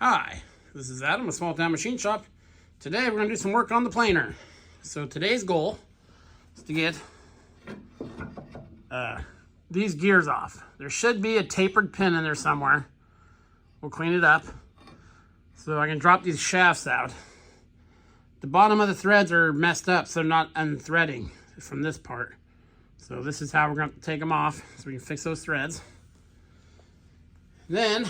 Hi, this is Adam with Small Town Machine Shop. Today we're going to do some work on the planer. So today's goal is to get these gears off. There should be a tapered pin in there somewhere. We'll clean it up so I can drop these shafts out. The bottom of the threads are messed up, so they're not unthreading from this part. So this is how we're going to take them off so we can fix those threads. Then,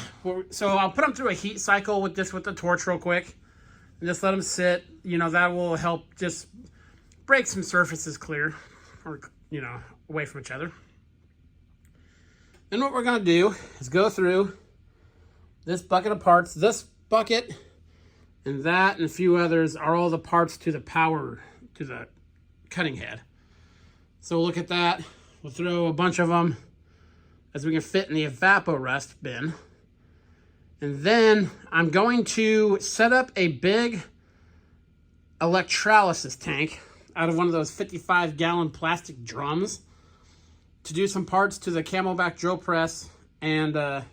so I'll put them through a heat cycle with the torch real quick. And just let them sit. You know, that will help just break some surfaces clear. Or, you know, away from each other. Then what we're going to do is go through this bucket of parts. This bucket and that and a few others are all the parts to the cutting head. So we'll look at that. We'll throw a bunch of them as we can fit in the Evapor rust bin. And then I'm going to set up a big electrolysis tank out of one of those 55-gallon plastic drums to do some parts to the Camelback drill press and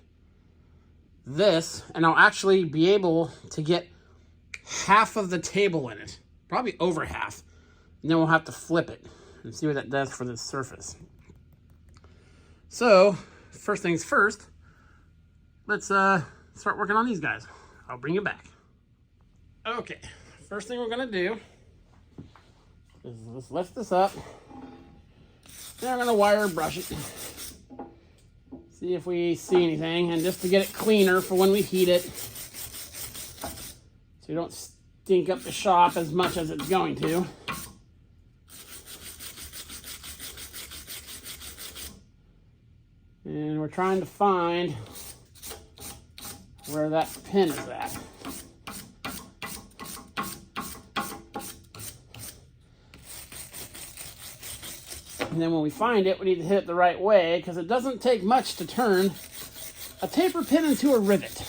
this. And I'll actually be able to get half of the table in it, probably over half. And then we'll have to flip it and see what that does for this surface. So, first things first, let's start working on these guys. I'll bring you back. Okay, first thing we're gonna do is let's lift this up. Then I'm gonna wire brush it. See if we see anything, and just to get it cleaner for when we heat it, so you don't stink up the shop as much as it's going to. And we're trying to find where that pin is at. And then when we find it, we need to hit it the right way because it doesn't take much to turn a taper pin into a rivet.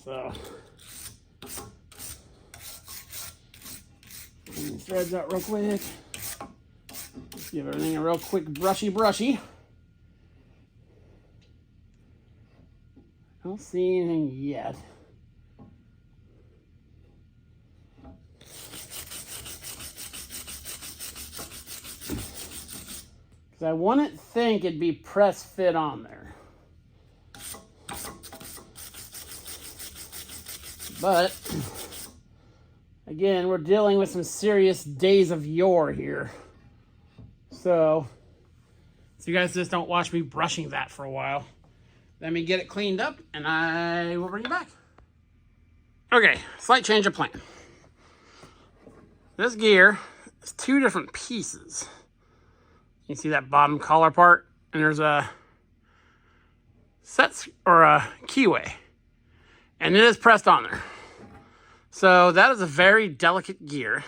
So, clean the threads out real quick. Let's give everything a real quick brushy. I don't see anything yet. Because I wouldn't think it'd be press fit on there. But, again, we're dealing with some serious days of yore here. So you guys just don't watch me brushing that for a while. Let me get it cleaned up, and I will bring you back. Okay, slight change of plan. This gear is two different pieces. You see that bottom collar part, and there's a keyway, and it is pressed on there. So that is a very delicate gear.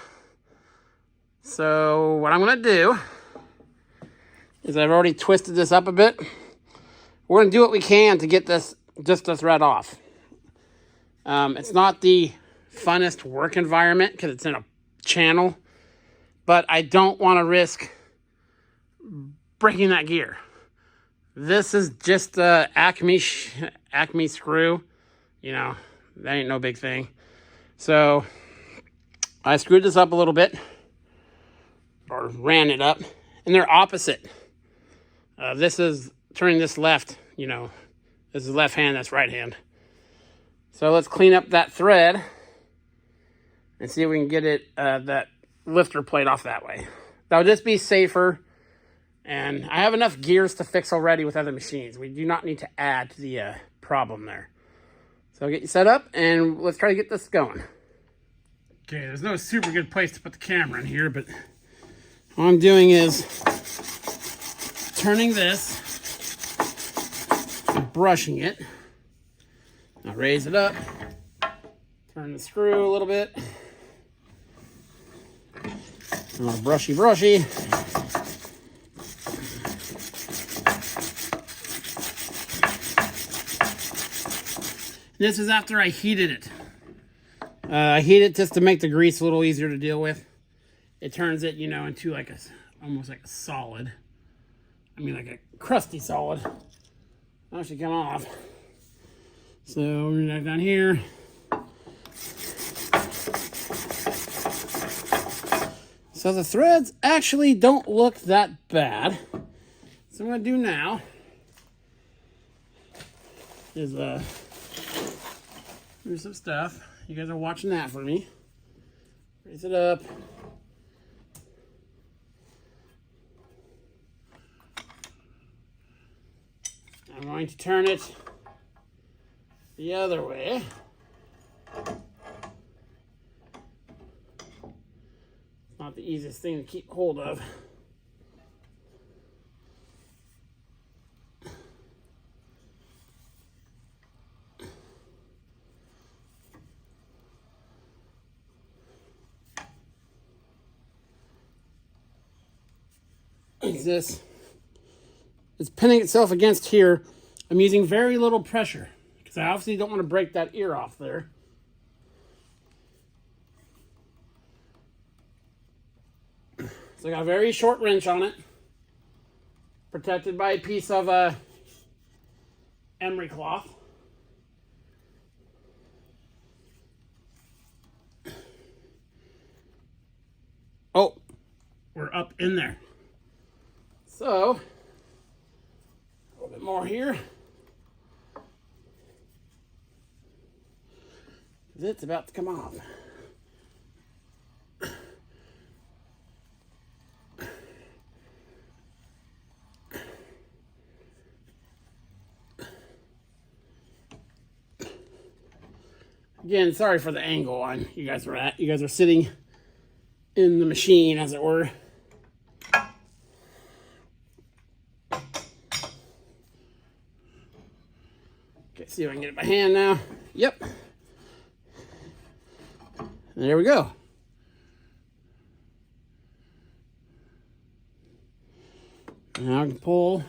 So what I'm gonna do is I've already twisted this up a bit. We're going to do what we can to get this, just the thread off. It's not the funnest work environment because it's in a channel, but I don't want to risk breaking that gear. This is just a Acme screw. You know, that ain't no big thing. So I screwed this up a little bit, or ran it up, and they're opposite. This is turning this left, you know, this is left hand, that's right hand. So let's clean up that thread and see if we can get it, that lifter plate off that way. That'll just be safer. And I have enough gears to fix already with other machines. We do not need to add to the problem there. So I'll get you set up and let's try to get this going. Okay, there's no super good place to put the camera in here, but all I'm doing is turning this, brushing it. I'll raise it up, turn the screw a little bit. Brushy. This is after I heated it. I heat it just to make the grease a little easier to deal with. It turns it, you know, into like almost like a solid. I mean, like a crusty solid. That should come off. So we're gonna go down here. So the threads actually don't look that bad. So what I'm gonna do now is do some stuff. You guys are watching that for me. Raise it up. I'm going to turn it the other way. Not the easiest thing to keep hold of. This it's pinning itself against here. I'm using very little pressure because I obviously don't want to break that ear off there. So I got a very short wrench on it, protected by a piece of emery cloth. Oh, we're up in there. So, a little bit more here. It's about to come off. Again, sorry for the angle on you guys are at. You guys are sitting in the machine, as it were. Okay, see if I can get it by hand now. Yep. There we go. Now I can pull.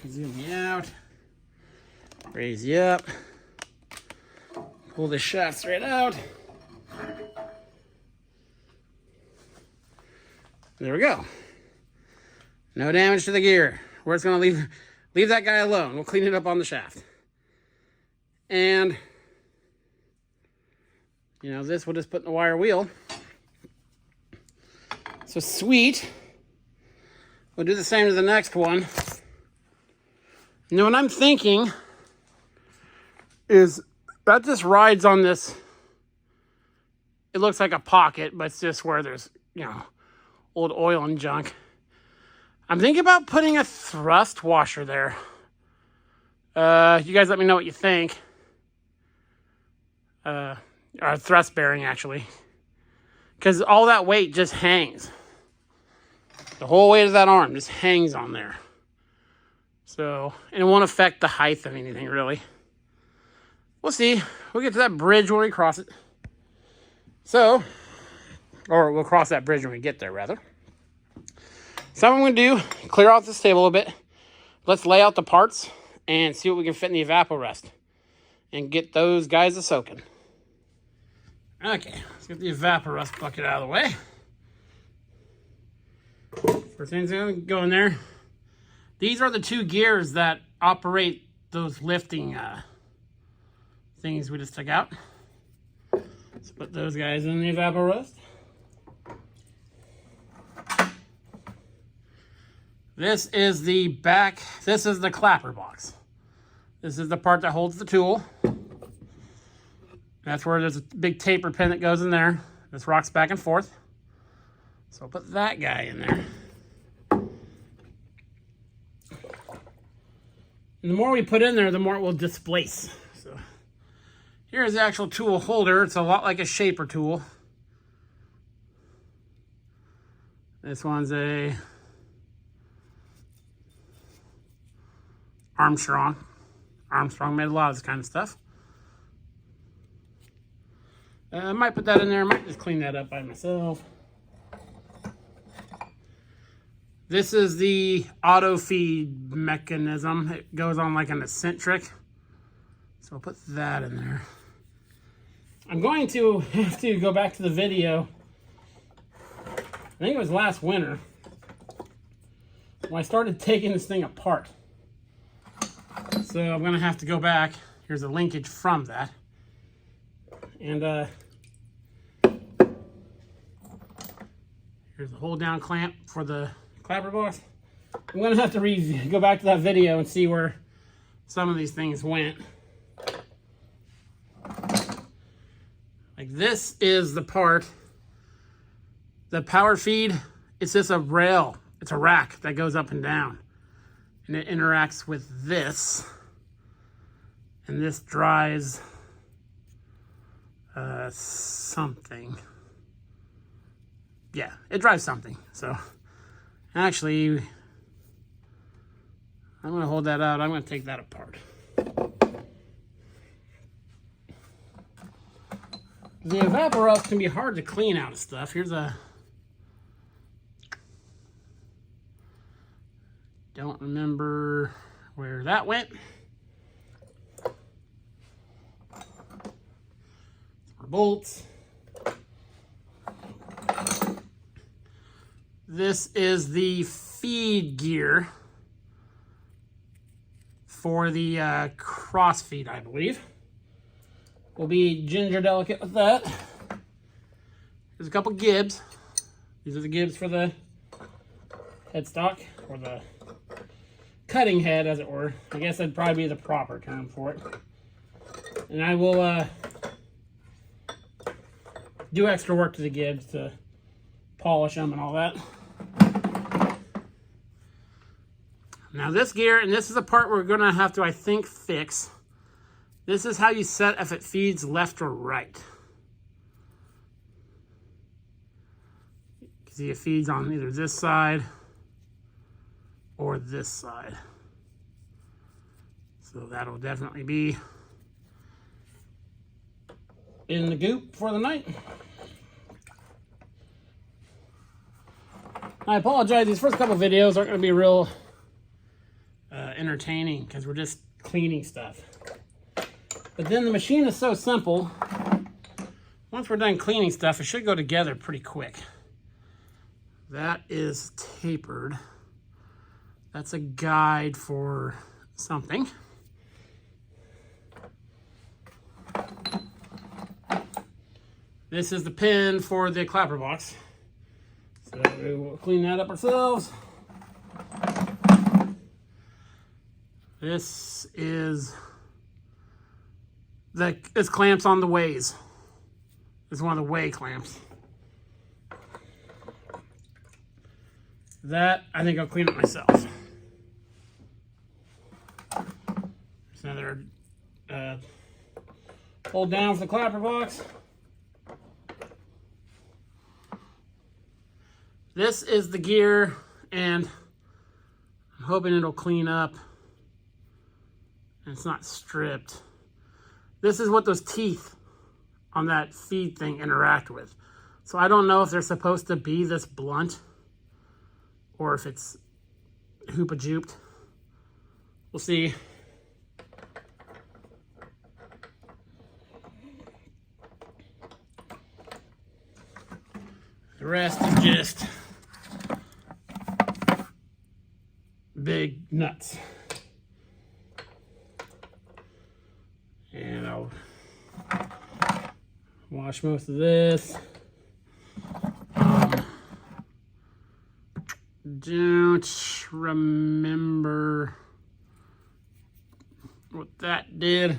Zoom you out. Raise you up. Pull the shaft straight out. There we go. No damage to the gear. We're just going to leave that guy alone. We'll clean it up on the shaft. And, you know, this we'll just put in the wire wheel. So sweet. We'll do the same to the next one. Now what I'm thinking is that just rides on this. It looks like a pocket, but it's just where there's, you know, old oil and junk. I'm thinking about putting a thrust washer there. You guys let me know what you think. Or a thrust bearing, actually. Because all that weight just hangs. The whole weight of that arm just hangs on there. So, and it won't affect the height of anything, really. We'll see. We'll get to that bridge when we cross it. So, or we'll cross that bridge when we get there, rather. So what I'm going to do, clear off this table a bit. Let's lay out the parts and see what we can fit in the Evapor rest. And get those guys a soaking. Okay, let's get the Evapor rust bucket out of the way. First thing's going to go in there. These are the two gears that operate those lifting things we just took out. Let's put those guys in the Evapor rust. This is the back, this is the clapper box. This is the part that holds the tool. That's where there's a big taper pin that goes in there. This rocks back and forth. So I'll put that guy in there. And the more we put in there, the more it will displace. So here's the actual tool holder. It's a lot like a shaper tool. This one's a Armstrong. Armstrong made a lot of this kind of stuff. I might put that in there. I might just clean that up by myself. This is the auto feed mechanism. It goes on like an eccentric. So I'll put that in there. I'm going to have to go back to the video. I think it was last winter when I started taking this thing apart. So I'm gonna have to go back. Here's a linkage from that. And here's the hold down clamp for the clapper box. I'm gonna have to go back to that video and see where some of these things went. Like this is the part, the power feed, it's just a rail. It's a rack that goes up and down. And it interacts with this. And this drives something. Yeah, it drives something. So actually, I'm gonna hold that out. I'm gonna take that apart. The Evapor can be hard to clean out of stuff. Here's a, don't remember where that went. More bolts. This is the feed gear for the cross feed, I believe. We'll be ginger delicate with that. There's a couple gibs. These are the gibs for the headstock, or the cutting head, as it were. I guess that'd probably be the proper term for it. And I will do extra work to the gibs to polish them and all that. Now this gear, and this is the part we're gonna have to, I think, fix. This is how you set if it feeds left or right. You can see it feeds on either this side or this side. So that'll definitely be in the goop for the night. I apologize, these first couple videos aren't gonna be real entertaining because we're just cleaning stuff. But then the machine is so simple, once we're done cleaning stuff, it should go together pretty quick. That is tapered. That's a guide for something. This is the pin for the clapper box. So we will clean that up ourselves. This is it's clamps on the ways. It's one of the way clamps. That, I think I'll clean it myself. There's another hold down for the clapper box. This is the gear, and I'm hoping it'll clean up and it's not stripped. This is what those teeth on that feed thing interact with. So I don't know if they're supposed to be this blunt or if it's hoopa-jooped. We'll see. The rest is just big nuts. And I'll wash most of this. Don't remember what that did.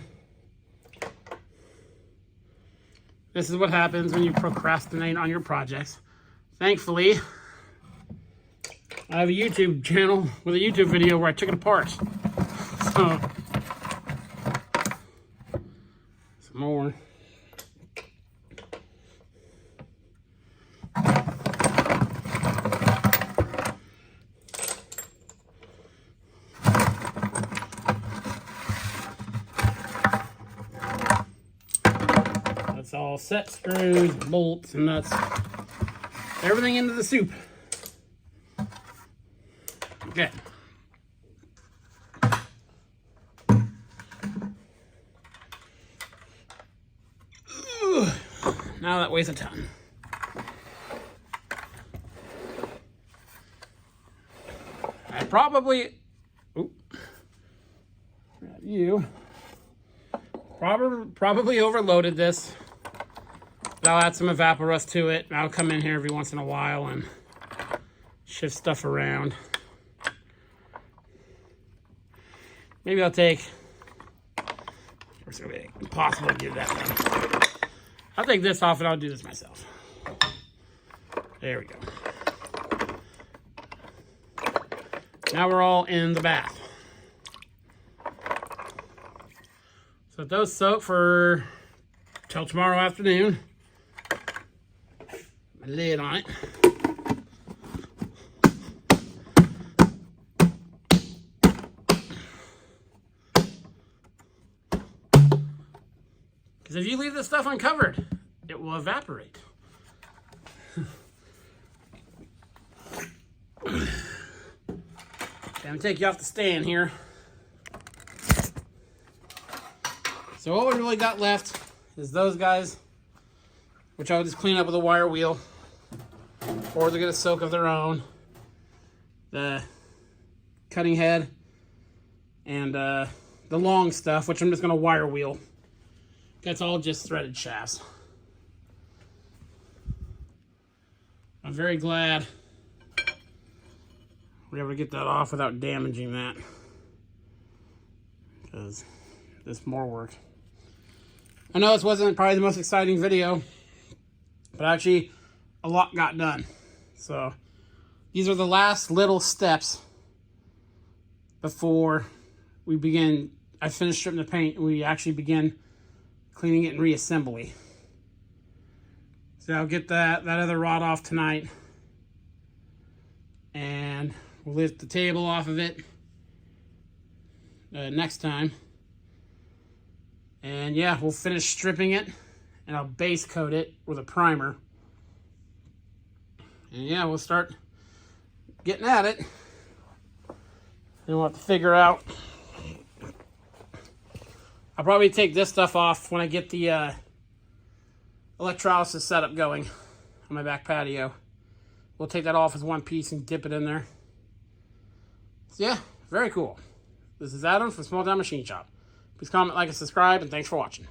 This is what happens when you procrastinate on your projects. Thankfully, I have a YouTube channel with a YouTube video where I took it apart. So, some more. That's all set screws, bolts, and nuts. Everything into the soup. Okay. Ooh, now that weighs a ton. I probably, you. Probably overloaded this. But I'll add some Evapor to it. I'll come in here every once in a while and shift stuff around. Maybe I'll take... It's going to be impossible to do that done. I'll take this off and I'll do this myself. There we go. Now we're all in the bath. So those soak for till tomorrow afternoon. My lid on it. Because if you leave this stuff uncovered, it will evaporate. Okay, I'm gonna take you off the stand here. So what we really got left is those guys, which I'll just clean up with a wire wheel, or they're gonna soak of their own. The cutting head and the long stuff, which I'm just gonna wire wheel. That's all just threaded shafts. I'm very glad we were able to get that off without damaging that, because there's more work. I know this wasn't probably the most exciting video, but actually a lot got done. So these are the last little steps before we begin. I finished stripping the paint and we actually begin cleaning it and reassembly. So I'll get that other rod off tonight, and we'll lift the table off of it next time. And yeah, we'll finish stripping it, and I'll base coat it with a primer. And yeah, we'll start getting at it. And we'll have to figure out. I'll probably take this stuff off when I get the electrolysis setup going on my back patio. We'll take that off as one piece and dip it in there. So yeah, very cool. This is Adam from Small Town Machine Shop. Please comment, like, and subscribe, and thanks for watching.